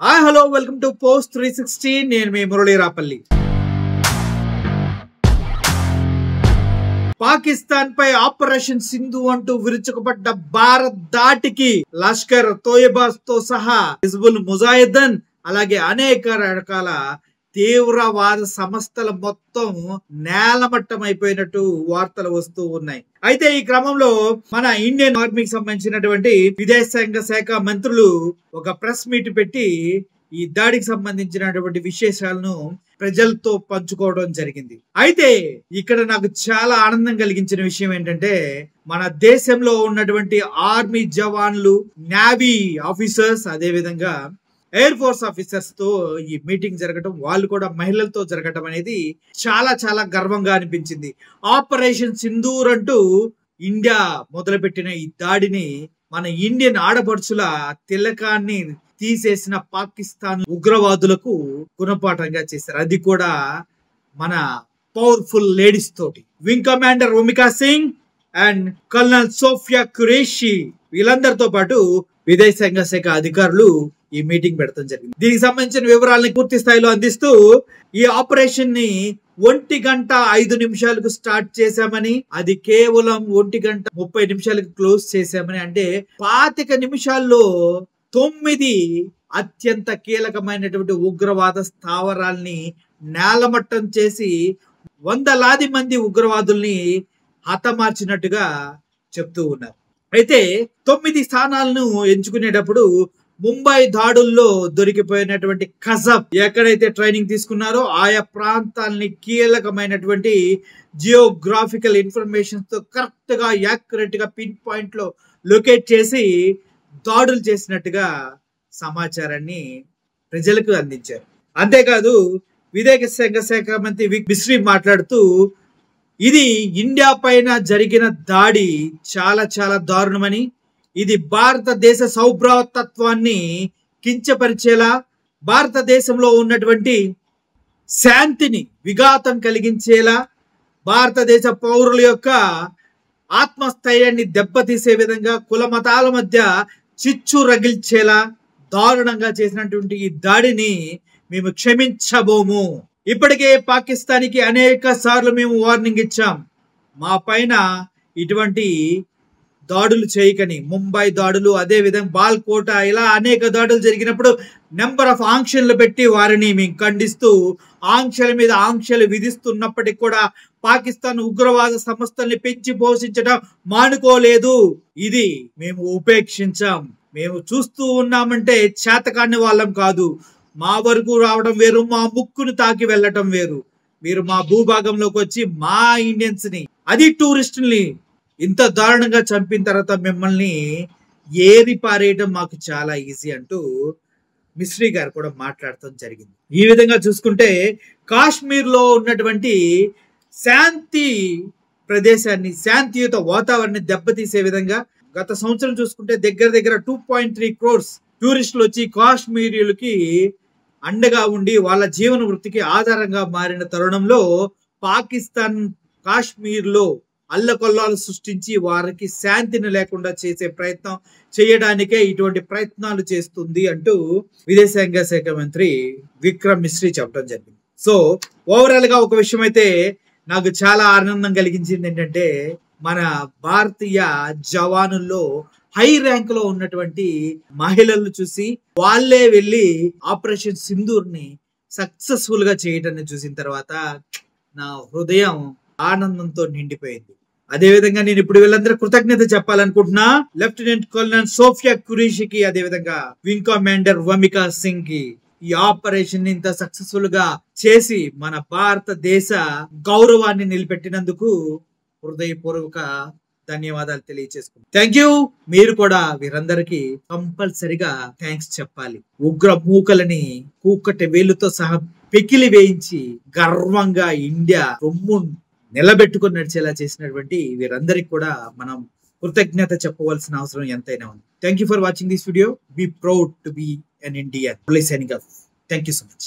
Hi hello welcome to post 360. నేను మీ మురళీ రాపల్లి. పాకిస్తాన్ పై operation Sindhu అంటూ విరుచుకుపడ్డ భారత్ దాటికి లష్కర్ తోయబాస్ తో సహా హిజ్బుల్ ముజాహిద్దీన్ అలాగే అనేక రకాల తీవ్రవాద సంస్థల మొత్తం నేలమట్టం అయిపోయినట్టు వార్తలు వస్తూ ఉన్నాయి. అయితే ఈ క్రమంలో మన ఇండియన్ ఆర్మీకి సంబంధించినటువంటి విదేశాంగ శాఖ మంత్రులు ఒక ప్రెస్ మీట్ పెట్టి ఈ దాడికి సంబంధించినటువంటి విశేషాలను ప్రజలతో పంచుకోవడం జరిగింది. అయితే ఇక్కడ నాకు చాలా ఆనందం కలిగించిన విషయం ఏంటంటే, మన దేశంలో ఉన్నటువంటి ఆర్మీ జవాన్లు, నేవీ ఆఫీసర్స్, అదే విధంగా ఎయిర్ ఫోర్స్ ఆఫీసర్స్ తో ఈ మీటింగ్ జరగటం, వాళ్ళు కూడా మహిళలతో జరగటం అనేది చాలా చాలా గర్వంగా అనిపించింది. ఆపరేషన్ సింధూర్ అంటూ ఇండియా మొదలుపెట్టిన ఈ దాడిని మన ఇండియన్ ఆడపడుచుల తిలకాన్ని తీసేసిన పాకిస్తాన్ ఉగ్రవాదులకు గుణపాఠంగా చేశారు. అది కూడా మన పవర్ఫుల్ లేడీస్ తోటి. Wing commander Omika Singh and colonel Sofia Qureshi వీళ్ళందరితో పాటు విదేశాంగ శాఖ అధికారులు ఈ మీటింగ్ పెడతాం జరిగింది. దీనికి సంబంధించిన వివరాలని పూర్తి స్థాయిలో అందిస్తూ ఈ ఆపరేషన్ ని 1:05 స్టార్ట్ చేశామని, అది కేవలం 1:30 క్లోజ్ చేశామని, అంటే 25 నిమిషాల్లో 9 అత్యంత కీలకమైనటువంటి ఉగ్రవాద స్థావరాల్ని నేలమట్టం చేసి వందలాది మంది ఉగ్రవాదుల్ని హతమార్చినట్టుగా చెప్తూ ఉన్నారు. అయితే 9 స్థానాలను ఎంచుకునేటప్పుడు ముంబై దాడుల్లో దొరికిపోయినటువంటి కజబ్ ఎక్కడైతే ట్రైనింగ్ తీసుకున్నారో ఆయా ప్రాంతాలని కీలకమైనటువంటి జియోగ్రాఫికల్ ఇన్ఫర్మేషన్ తో కరెక్ట్ గా యాక్యురేట్ గా పిన్ పాయింట్ లో లొకేట్ చేసి దాడులు చేసినట్టుగా సమాచారాన్ని ప్రజలకు అందించారు. అంతేకాదు విదేశాంగ శాఖ మంత్రి విక్ మిశ్రీ మాట్లాడుతూ, ఇది ఇండియా పైన జరిగిన దాడి చాలా చాలా దారుణమని, ఇది భారతదేశ సౌభ్రాతత్వాన్ని కించపరిచేలా, భారతదేశంలో ఉన్నటువంటి శాంతిని విఘాతం కలిగించేలా, భారతదేశ పౌరుల యొక్క ఆత్మస్థైర్యాన్ని దెబ్బతీసే విధంగా, కుల మతాల మధ్య చిచ్చు రగిల్చేలా దారుణంగా చేసినటువంటి ఈ దాడిని మేము క్షమించబోము. ఇప్పటికే పాకిస్తాన్కి అనేక సార్లు మేము వార్నింగ్ ఇచ్చాం, మా పైన ఇటువంటి దాడులు చేయకని. ముంబై దాడులు, అదే విధంగా బాల్కోట, ఇలా అనేక దాడులు జరిగినప్పుడు నెంబర్ ఆఫ్ ఆంక్షలు పెట్టి వారిని మేము ఖండిస్తూ ఆంక్షల మీద ఆంక్షలు విధిస్తున్నప్పటికీ కూడా పాకిస్తాన్ ఉగ్రవాద సంస్థల్ని పెంచి పోషించడం మానుకోలేదు. ఇది మేము ఉపేక్షించాం. మేము చూస్తూ ఉన్నామంటే చేతకాని వాళ్ళం కాదు. మా వరకు రావడం వేరు, మా ముక్కును తాకి వెళ్ళటం వేరు. మీరు మా భూభాగంలోకి వచ్చి మా ఇండియన్స్ ని, అది టూరిస్టుల్ని ఇంత దారుణంగా చంపిన తర్వాత మిమ్మల్ని ఏరి పారేయడం మాకు చాలా ఈజీ అంటూ మిశ్రీ గారు కూడా మాట్లాడటం జరిగింది. ఈ విధంగా చూసుకుంటే కాశ్మీర్ లో ఉన్నటువంటి శాంతి ప్రదేశాన్ని, శాంతియుత వాతావరణాన్ని దెబ్బతీసే విధంగా గత సంవత్సరం చూసుకుంటే దగ్గర దగ్గర 2.3 crores టూరిస్టులు వచ్చి కాశ్మీరీలకి అండగా ఉండి వాళ్ళ జీవన వృత్తికి ఆధారంగా మారిన తరుణంలో పాకిస్తాన్ కాశ్మీర్ లో అల్లకొల్లాలు సృష్టించి వారికి శాంతిని లేకుండా చేసే ప్రయత్నం చేయడానికే ఇటువంటి ప్రయత్నాలు చేస్తుంది అంటూ విదేశాంగ శాఖ మంత్రి విక్రమ్ మిశ్రీ చెప్పడం జరిగింది. సో ఓవరాల్ గా ఒక విషయం అయితే నాకు చాలా ఆనందం కలిగించింది ఏంటంటే, మన భారతీయ జవానుల్లో హై ర్యాంక్ లో ఉన్నటువంటి మహిళలను చూసి వాళ్ళే వెళ్ళి ఆపరేషన్ సింధూర్ ని సక్సెస్ఫుల్ గా చేయటాన్ని చూసిన తర్వాత నా హృదయం ఆనందంతో నిండిపోయింది. అదే విధంగా నేను ఇప్పుడు వీళ్ళందరూ కృతజ్ఞత చెప్పాలనుకుంటున్నా. లెఫ్టినెంట్ కల్నల్ సోఫియా ఖురేషికి, అదే విధంగా వింగ్ కమాండర్ ఒమికా సింగ్ కి ఈ ఆపరేషన్ ఇంత సక్సెస్ఫుల్ గా చేసి మన భారతదేశ గౌరవాన్ని నిలబెట్టినందుకు హృదయపూర్వక ధన్యవాదాలు తెలియజేసుకుంటాం. Thank you. మీరు కూడా వీరందరికీ కంపల్సరిగా థ్యాంక్స్ చెప్పాలి. ఉగ్ర మూకలని కూకటి వేలుతో సహా పెకిలి వేయించి గర్వంగా ఇండియా రొమ్ము నిలబెట్టుకుని నడిచేలా చేసినటువంటి వీరందరికి కూడా మనం కృతజ్ఞత చెప్పవలసిన అవసరం ఎంతైనా ఉంది. Thank you for watching this video. Be proud to be an Indian. Signing off. Thank you so much.